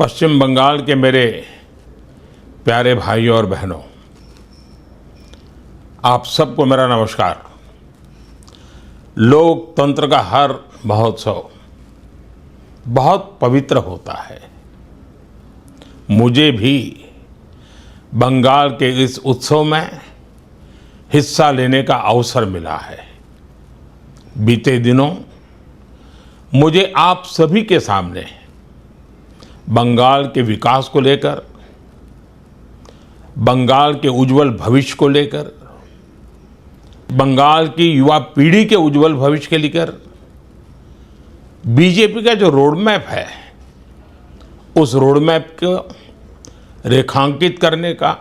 पश्चिम बंगाल के मेरे प्यारे भाइयों और बहनों, आप सबको मेरा नमस्कार। लोकतंत्र का हर महोत्सव बहुत पवित्र होता है। मुझे भी बंगाल के इस उत्सव में हिस्सा लेने का अवसर मिला है। बीते दिनों मुझे आप सभी के सामने बंगाल के विकास को लेकर, बंगाल के उज्जवल भविष्य को लेकर, बंगाल की युवा पीढ़ी के उज्जवल भविष्य के लेकर बीजेपी का जो रोड मैप है, उस रोड मैप को रेखांकित करने का,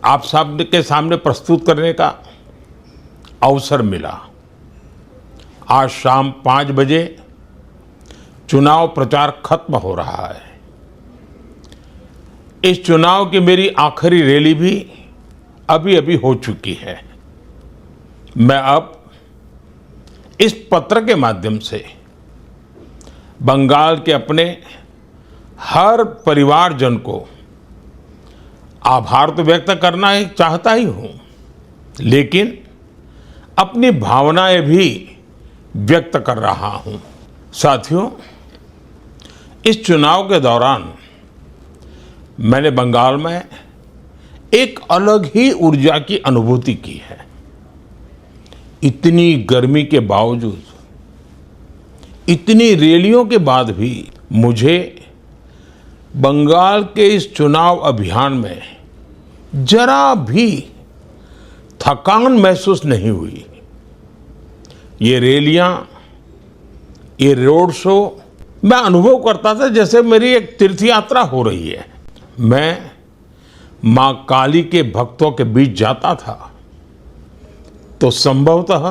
आप सब के सामने प्रस्तुत करने का अवसर मिला। आज शाम 5 बजे चुनाव प्रचार खत्म हो रहा है। इस चुनाव की मेरी आखिरी रैली भी अभी हो चुकी है। मैं अब इस पत्र के माध्यम से बंगाल के अपने हर परिवारजन को आभार तो व्यक्त करना ही चाहता ही हूं, लेकिन अपनी भावनाएं भी व्यक्त कर रहा हूं। साथियों, इस चुनाव के दौरान मैंने बंगाल में एक अलग ही ऊर्जा की अनुभूति की है। इतनी गर्मी के बावजूद, इतनी रैलियों के बाद भी मुझे बंगाल के इस चुनाव अभियान में जरा भी थकान महसूस नहीं हुई। ये रैलियां, ये रोड शो मैं अनुभव करता था जैसे मेरी एक तीर्थ यात्रा हो रही है। मैं मां काली के भक्तों के बीच जाता था तो संभवतः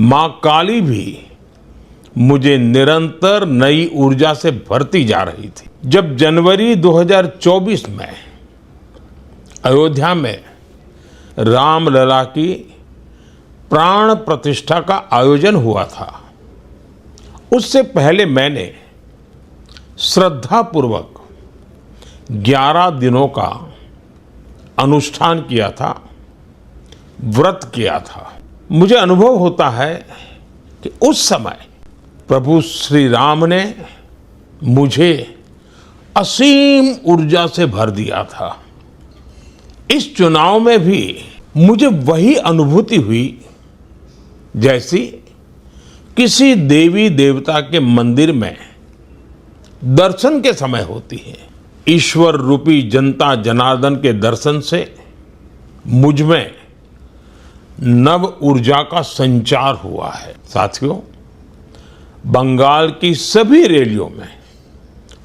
मां काली भी मुझे निरंतर नई ऊर्जा से भरती जा रही थी। जब जनवरी 2024 में अयोध्या में रामलला की प्राण प्रतिष्ठा का आयोजन हुआ था, उससे पहले मैंने श्रद्धापूर्वक 11 दिनों का अनुष्ठान किया था, व्रत किया था। मुझे अनुभव होता है कि उस समय प्रभु श्री राम ने मुझे असीम ऊर्जा से भर दिया था। इस चुनाव में भी मुझे वही अनुभूति हुई जैसी किसी देवी देवता के मंदिर में दर्शन के समय होती है। ईश्वर रूपी जनता जनार्दन के दर्शन से मुझ में नव ऊर्जा का संचार हुआ है। साथियों, बंगाल की सभी रैलियों में,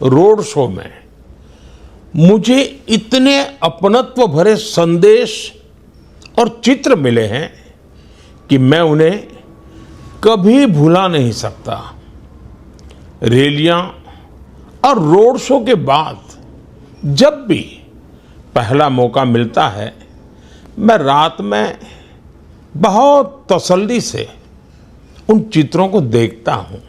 रोड शो में मुझे इतने अपनत्व भरे संदेश और चित्र मिले हैं कि मैं उन्हें कभी भुला नहीं सकता। रैलियां और रोड शो के बाद जब भी पहला मौका मिलता है, मैं रात में बहुत तसल्ली से उन चित्रों को देखता हूं,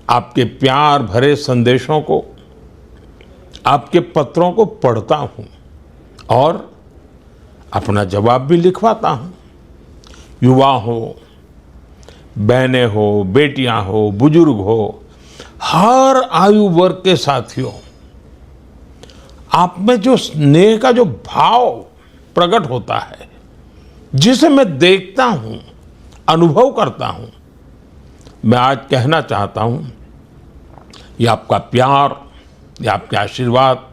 आपके प्यार भरे संदेशों को, आपके पत्रों को पढ़ता हूं और अपना जवाब भी लिखवाता हूं। युवा हो, बहनें हो, बेटियां हो, बुजुर्ग हो, हर आयु वर्ग के साथियों, आप में जो स्नेह का जो भाव प्रकट होता है, जिसे मैं देखता हूं, अनुभव करता हूं, मैं आज कहना चाहता हूं, ये आपका प्यार, ये आपके आशीर्वाद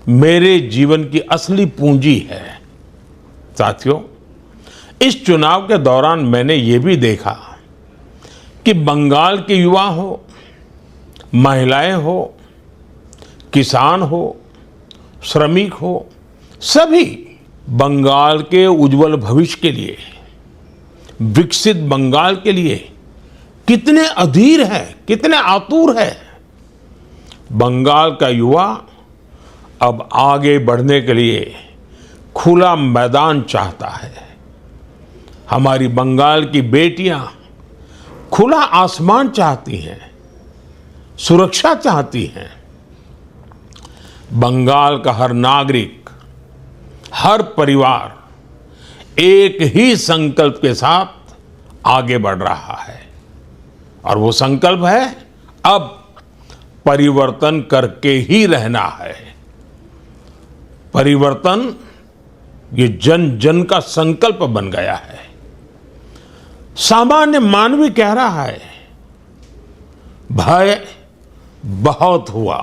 मेरे जीवन की असली पूंजी है। साथियों, इस चुनाव के दौरान मैंने ये भी देखा कि बंगाल के युवा हो, महिलाएं हो, किसान हो, श्रमिक हो, सभी बंगाल के उज्जवल भविष्य के लिए, विकसित बंगाल के लिए कितने अधीर है, कितने आतुर है। बंगाल का युवा अब आगे बढ़ने के लिए खुला मैदान चाहता है। हमारी बंगाल की बेटियां खुला आसमान चाहती हैं। सुरक्षा चाहती हैं। बंगाल का हर नागरिक, हर परिवार एक ही संकल्प के साथ आगे बढ़ रहा है और वो संकल्प है अब परिवर्तन करके ही रहना है। परिवर्तन ये जन जन का संकल्प बन गया है। सामान्य मानवी कह रहा है भय बहुत हुआ,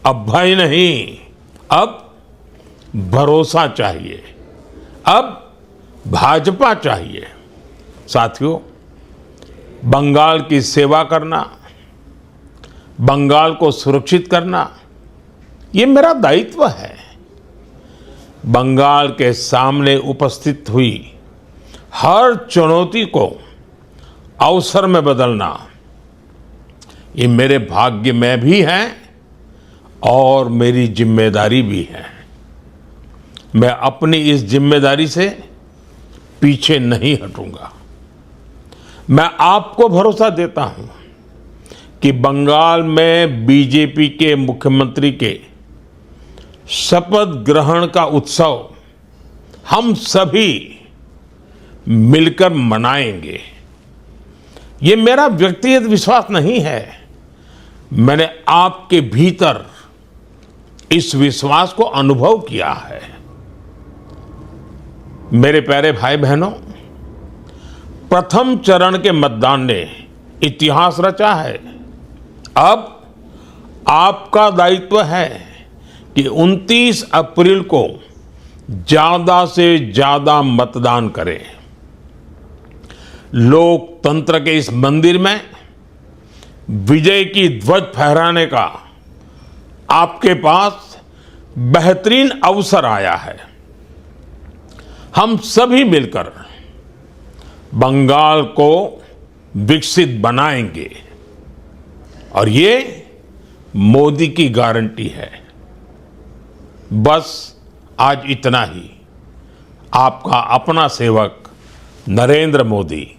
अब भय नहीं, अब भरोसा चाहिए, अब भाजपा चाहिए। साथियों, बंगाल की सेवा करना, बंगाल को सुरक्षित करना, ये मेरा दायित्व है। बंगाल के सामने उपस्थित हुई हर चुनौती को अवसर में बदलना, ये मेरे भाग्य में भी है और मेरी जिम्मेदारी भी है। मैं अपनी इस जिम्मेदारी से पीछे नहीं हटूंगा। मैं आपको भरोसा देता हूं कि बंगाल में बीजेपी के मुख्यमंत्री के शपथ ग्रहण का उत्सव हम सभी मिलकर मनाएंगे। ये मेरा व्यक्तिगत विश्वास नहीं है, मैंने आपके भीतर इस विश्वास को अनुभव किया है। मेरे प्यारे भाई बहनों, प्रथम चरण के मतदान ने इतिहास रचा है। अब आपका दायित्व है कि 29 अप्रैल को ज्यादा से ज्यादा मतदान करें। लोकतंत्र के इस मंदिर में विजय की ध्वज फहराने का आपके पास बेहतरीन अवसर आया है। हम सभी मिलकर बंगाल को विकसित बनाएंगे और ये मोदी की गारंटी है। बस आज इतना ही। आपका अपना सेवक नरेंद्र मोदी।